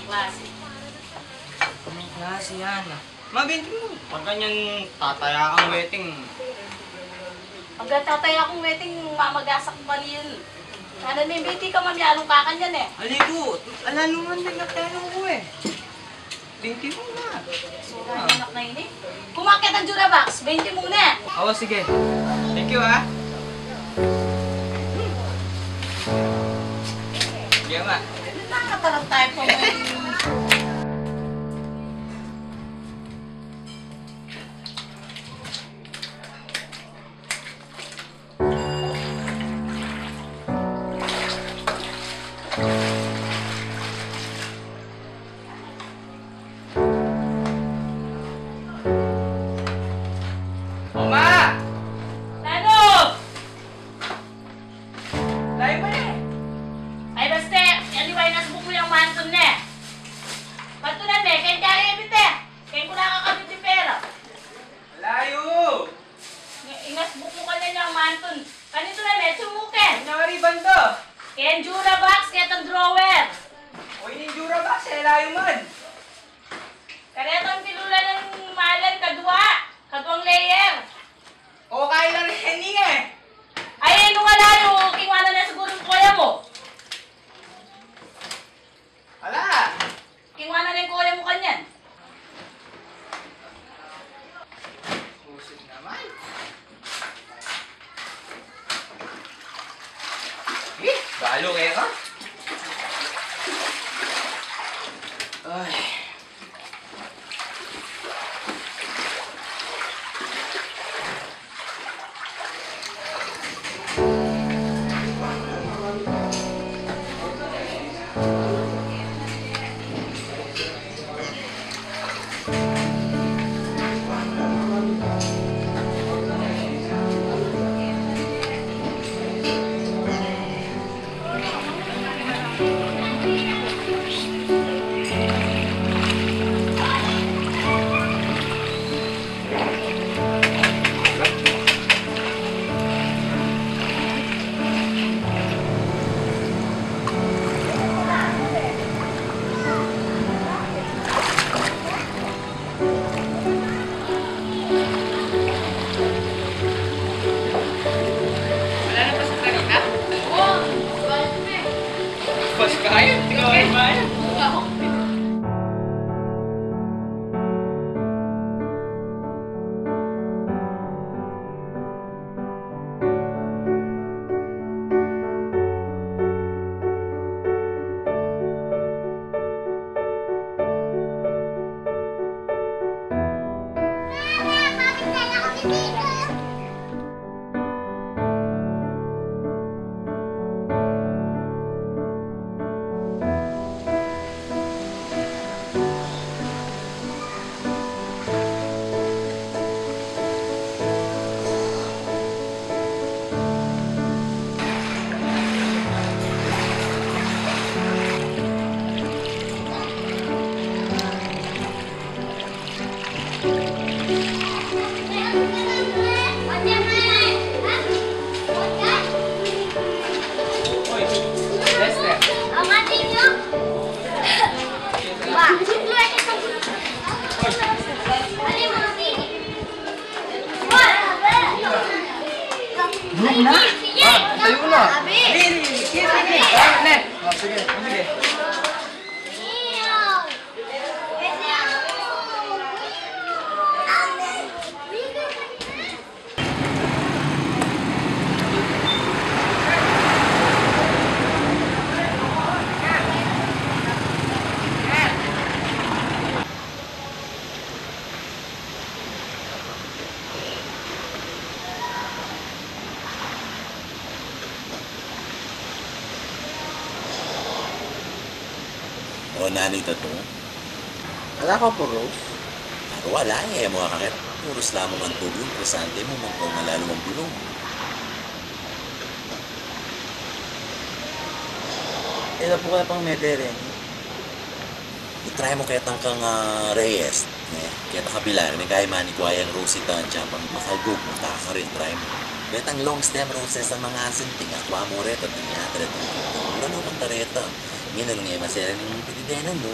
klase. Anong klase yan? Mabinti mo. Pag ganyan tataya kang wedding. Pag tataya akong wedding, mamagasak pa yun. Ano may biti ka, mamyalong ka kanyan eh. Aligo, alalo man din nagtanong ko eh. Binti mo na. Sura yung anak na yun eh. Kumakit ang Jurabox, 20 muna. Oo, sige. Thank you, ha? Sige, ma. Nakakatarang tayo po ngayon. Oma! Ano? Layo mo na eh. Ay basta, yan iba yung nasubok mo yung manton na eh. Patunan na eh, kaya kaya ibit eh. Kaya ko nakakabit yung pera. Layo! Ingasbuk mo ka na yung manton. Kanito na eh, sumukin. Nangyari bando. Kaya yung Jurabox, kaya itong drawer. O inindura ba? Sa layo man. Kaya itong pilula ng malan, kadwang layer. O kaya lang rin eh. Ay, nung alayo, kingwana na siguro yung kuya mo. Ala! Kingwana na yung kuya mo kanyan. Pusod naman. Balo kayo ka? Ay. Wala na pa sa kanina? Oo, bakit na eh? Pas kaya? Ikaw ay bayan? Uy, Lester. Bulog na? Tayo na. Sige. Net. Ah, sige. Sige. O nanito to. Wala ka po, Rose? Wala eh, mga kakit. Puros lamang ang tubig, presante mo, mga malalo ang bulong. Ilan po kaya pang medere? I-try mo kaya kang Reyes. Kaya kabila, may kaya manikuayang Rosita ang tiyapang makalgog mo, taka rin, try mo. Betang long stem roses ang mga asinting, akwa mo reta, tinyatra, ito. Mura no kang tareta. Ngayon ano nga masaya ng pitidenan mo.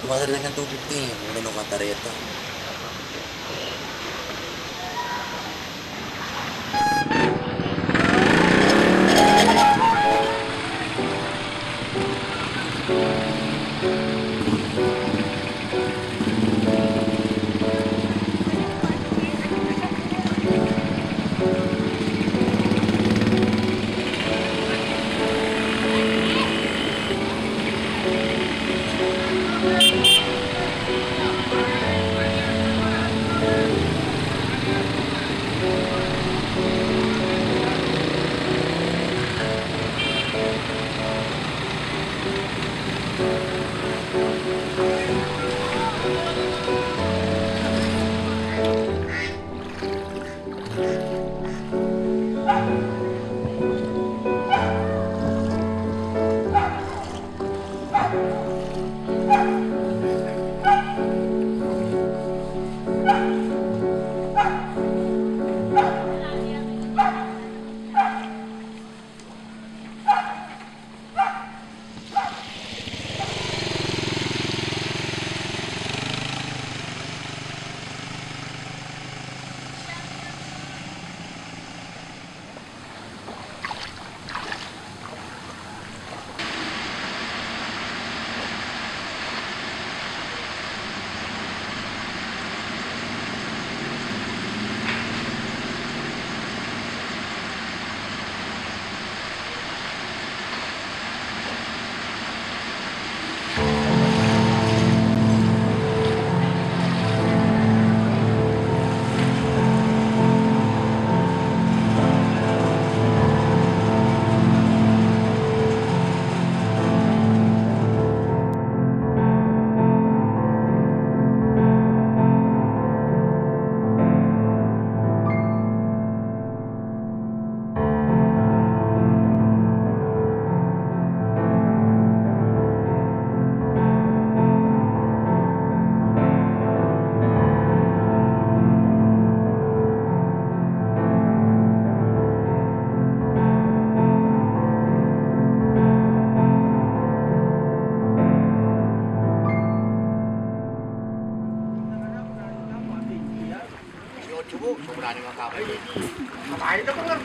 Tumagal lang ng tubig eh. Muna nung katareta.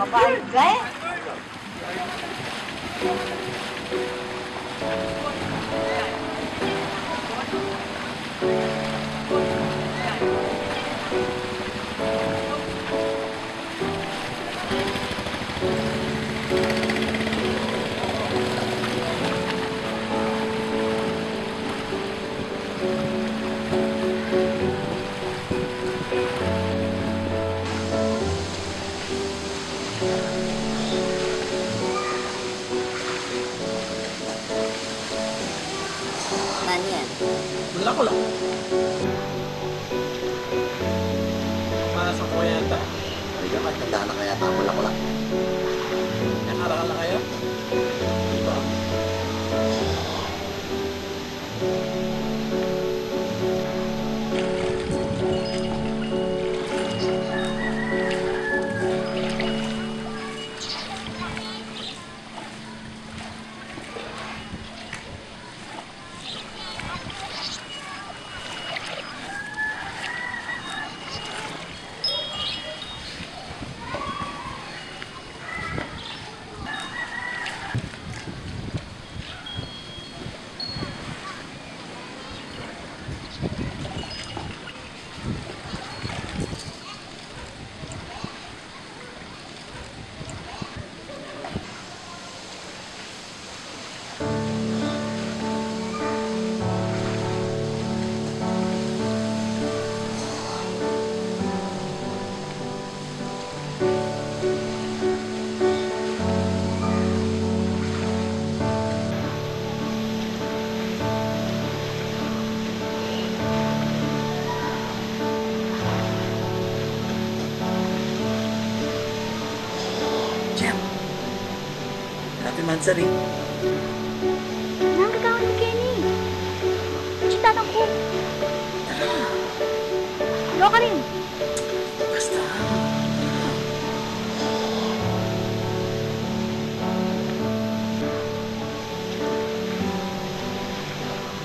Babayad ka eh. Ano yan? Wala ko lang. Para sa kuya yata. Hindi ka matanda na kaya tama lang ko lang. Nakarakal na kayo? Diba? Happy Mansari. Nang gagawin ni Kenny. Cinta ko. Ano ka rin? Basta.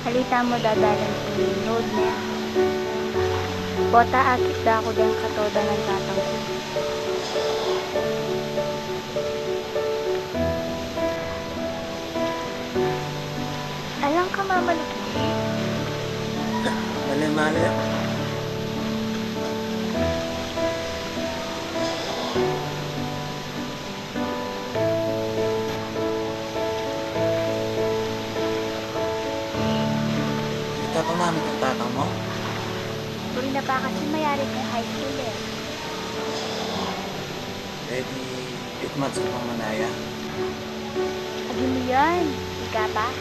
Halita mo dadalan pinod niya. Bota akit da ako din katoda ng tatang ko. Alang ka mamalaki. Mali-mali. Kita pa namin ang tatang mo. Uri na pa kasi mayari kong high school eh. Eh di, 8 months ka pang manaya. Agi mo yan. Ika pa?